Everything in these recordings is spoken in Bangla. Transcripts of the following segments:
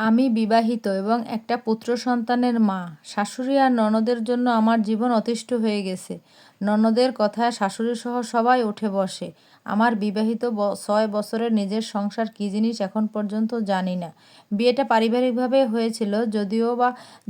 আমি বিবাহিত এবং একটা পুত্র সন্তানের মা। শাশুড়ি আর ননদের জন্য আমার জীবন অতিষ্ঠ হয়ে গেছে। ননদের কথায় শাশুড়িসহ সবাই উঠে বসে। আমার বিবাহিত ৬ বছরের নিজের সংসার কী জিনিস এখন পর্যন্ত জানি না। বিয়েটা পারিবারিকভাবে হয়েছিল, যদিও বা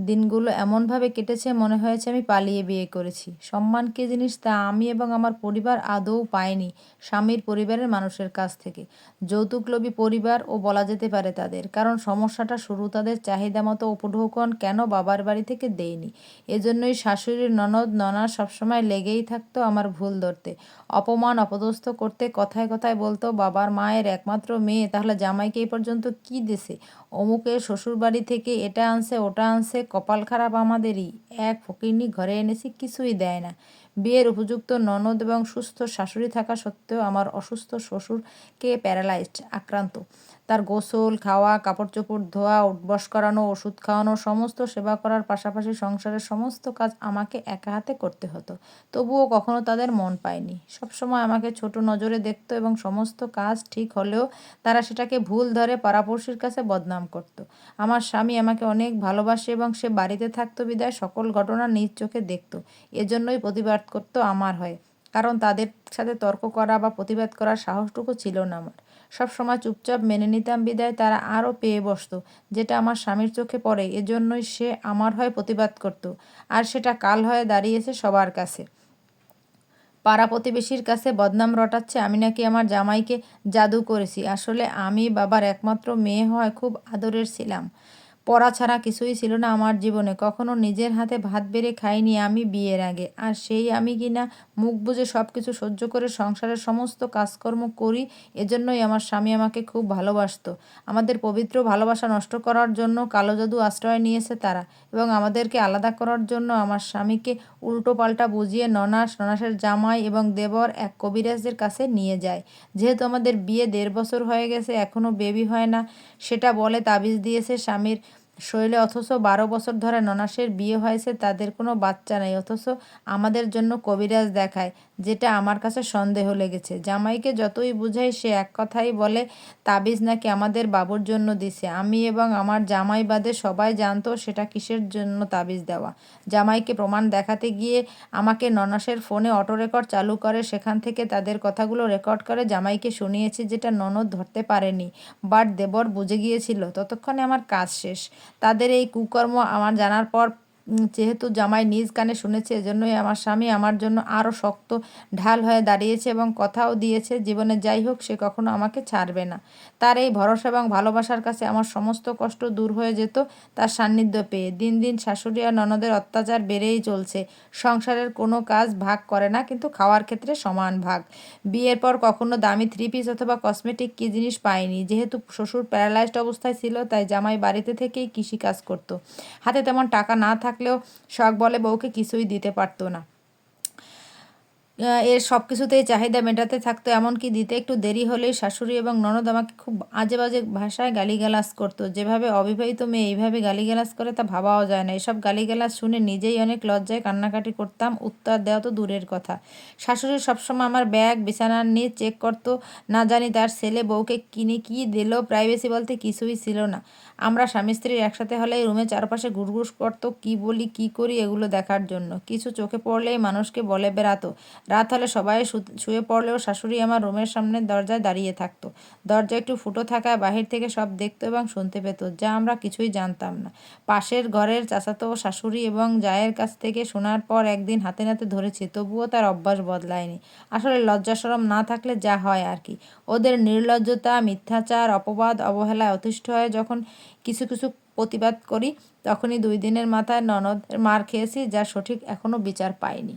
দিনগুলো এমনভাবে কেটেছে মনে হয়েছে আমি পালিয়ে বিয়ে করেছি। সম্মান কী জিনিস তা আমি এবং আমার পরিবার আদৌ পাইনি স্বামীর পরিবারের মানুষের কাছ থেকে। যৌতুকলোভী পরিবার ও বলা যেতে পারে তাদের, কারণ সমস্যাটা শুরু তাদের চাহিদা মতো উপঢৌকন কেন বাবার বাড়ি থেকে দেয়নি। এজন্যই শাশুড়ির ননদ ননার সবসময় লেগেই থাকতো আমার ভুল ধরতে, অপমান অপদস্থ করতে। কথায় কথায় বলতো, বাবার মায়ের একমাত্র মেয়ে, তাহলে জামাইকে এই পর্যন্ত কি দিছে? অমুকের শ্বশুরবাড়ি থেকে এটা আনছে ওটা আনছে, কপাল খারাপ আমাদেরই, এক ফকিন্নি ঘরে এনেছি কিছুই দেয় না। বিয়ের উপযুক্ত ননদ এবং সুস্থ শাশুড়ি থাকা সত্ত্বেও আমার অসুস্থ শ্বশুরকে প্যারালাইজড আক্রান্ত। তার গোসল, খাওয়া, কাপড় চোপড় ধোয়া, উঠবস করানো, ওষুধ খাওয়ানো, সমস্ত সেবা করার পাশাপাশি সংসারের সমস্ত কাজ আমাকে একা হাতে করতে হতো। তবুও কখনো তাদের মন পায়নি। সবসময় আমাকে ছোট নজরে দেখতো এবং সমস্ত কাজ ঠিক হলেও তারা সেটাকে ভুল ধরে পাড়াপড়শির কাছে বদনাম করত। আমার স্বামী আমাকে অনেক ভালোবাসে এবং সে বাড়িতে থাকতো বিধায় সকল ঘটনা নিজ চোখে দেখত। এজন্যই প্রতিবাদ করতো আমার হয়ে, কারণ তাদের সাথে তর্ক করা বা প্রতিবাদ করার সাহসটুকু ছিল না আমার। সবসময় চুপচাপ মেনে নিতাম বিধায় তারা আরও পেয়ে বসত, যেটা আমার স্বামীর চোখে পড়ে। এজন্যই সে আমার হয়ে প্রতিবাদ করত, আর সেটা কাল হয়ে দাঁড়িয়েছে সবার কাছে। পাড়া প্রতিবেশীর কাছে বদনাম রটাচ্ছে আমি নাকি আমার জামাইকে জাদু করেছি। আসলে আমি বাবার একমাত্র মেয়ে হওয়ায় খুব আদরের ছিলাম। পড়া ছাড়া কিছুই ছিল না আমার জীবনে। কখনো নিজের হাতে ভাত বেড়ে খাইনি আমি বিয়ের আগে। আর সেই আমি কিনা মুখ বুজে সব কিছু সহ্য করে সংসারের সমস্ত কাজকর্ম করি। এজন্যই আমার স্বামী আমাকে খুব ভালোবাসতো। আমাদের পবিত্র ভালোবাসা নষ্ট করার জন্য কালো জাদু আশ্রয় নিয়েছে তারা, এবং আমাদেরকে আলাদা করার জন্য আমার স্বামীকে উল্টোপাল্টা বুঝিয়ে ননাসের জামাই এবং দেবর এক কবিরাজের কাছে নিয়ে যায়। যেহেতু আমাদের বিয়ে ১.৫ বছর হয়ে গেছে, এখনও বেবি হয় না সেটা বলে তাবিজ দিয়েছে স্বামীর শরীরে। অথচ ১২ বছর ধরে ননাসের বিয়ে হয়েছে, তাদের কোনো বাচ্চা নেই। অথচ আমাদের জন্য কবিরাজ দেখায়, যেটা আমার কাছে সন্দেহ লেগেছে। জামাইকে যতই বুঝাই সে এক কথাই বলে তাবিজ নাকি আমাদের বাবুর জন্য দিছে। আমি এবং আমার জামাই বাদে সবাই জানতো সেটা কিসের জন্য তাবিজ দেওয়া। জামাইকে প্রমাণ দেখাতে গিয়ে আমাকে ননাসের ফোনে অটো রেকর্ড চালু করে, সেখান থেকে তাদের কথাগুলো রেকর্ড করে জামাইকে শুনিয়েছি, যেটা ননদ ধরতে পারেনি, বাট দেবর বুঝে গিয়েছিল। ততক্ষণে আমার কাজ শেষ। তাদের এই কুকর্ম আমার জানার পর যেহেতু জামাই নিজ কানে শুনেছে, এজন্যই আমার স্বামী আমার জন্য আরও শক্ত ঢাল হয়ে দাঁড়িয়েছে এবং কথাও দিয়েছে জীবনে যাই হোক সে কখনো আমাকে ছাড়বে না। তার এই ভরসা এবং ভালোবাসার কাছে আমার সমস্ত কষ্ট দূর হয়ে যেত তার সান্নিধ্য পেয়ে। দিন দিন শাশুড়ি আর ননদের অত্যাচার বেড়েই চলছে। সংসারের কোনো কাজ ভাগ করে না, কিন্তু খাওয়ার ক্ষেত্রে সমান ভাগ। বিয়ের পর কখনো দামি 3 পিস অথবা কসমেটিক কী জিনিস পাইনি। যেহেতু শ্বশুর প্যারালাইজড অবস্থায় ছিল, তাই জামাই বাড়িতে থেকেই কৃষিকাজ করত। হাতে তেমন টাকা না থাকলেও শখ বলে বউকে কিছুই দিতে পারত না। এর সব কিছুতেই চাহিদা মেটাতে থাকতো, এমনকি দিতে একটু দেরি হলেই শাশুড়ি এবং ননদ আমাকে খুব আজে বাজে ভাষায় গালিগালাজ করতো। যেভাবে অবিবাহিত মেয়ে এইভাবে গালিগালাজ করে তা ভাবাও যায় না। এসব গালিগালাজ শুনে নিজেই অনেক লজ্জায় কান্নাকাটি করতাম, উত্তর দেওয়া তো দূরের কথা। শাশুড়ি সবসময় আমার ব্যাগ বিছানার নিচ চেক করতো, না জানি তার ছেলে বউকে কিনে কী দিল। প্রাইভেসি বলতে কিছুই ছিল না। আমরা স্বামী স্ত্রী একসাথে হলেই রুমের চারপাশে ঘুরঘুর করতো, কী বলি কী করি এগুলো দেখার জন্য। কিছু চোখে পড়লেই মানুষকে বলে বেড়াতো। রাত হলে সবাই শুয়ে পড়লেও শাশুড়ি আমার রুমের সামনের দরজায় দাঁড়িয়ে থাকতো। দরজা একটু ফুটো থাকায় বাহির থেকে সব দেখতো এবং শুনতে পেত, যা আমরা কিছুই জানতাম না। পাশের ঘরের চাচাতো শাশুড়ি এবং জায়ের কাছ থেকে শোনার পর একদিন হাতে নাতে ধরেছি, তবুও তার অভ্যাস বদলায়নি। আসলে লজ্জা শরম না থাকলে যা হয় আর কি। ওদের নির্লজ্জতা, মিথ্যাচার, অপবাদ, অবহেলায় অতিষ্ঠ হয়ে যখন কিছু কিছু প্রতিবাদ করি, তখনই 2 দিনের মাথায় ননদের মার খেয়েছি, যা সঠিক এখনো বিচার পায়নি।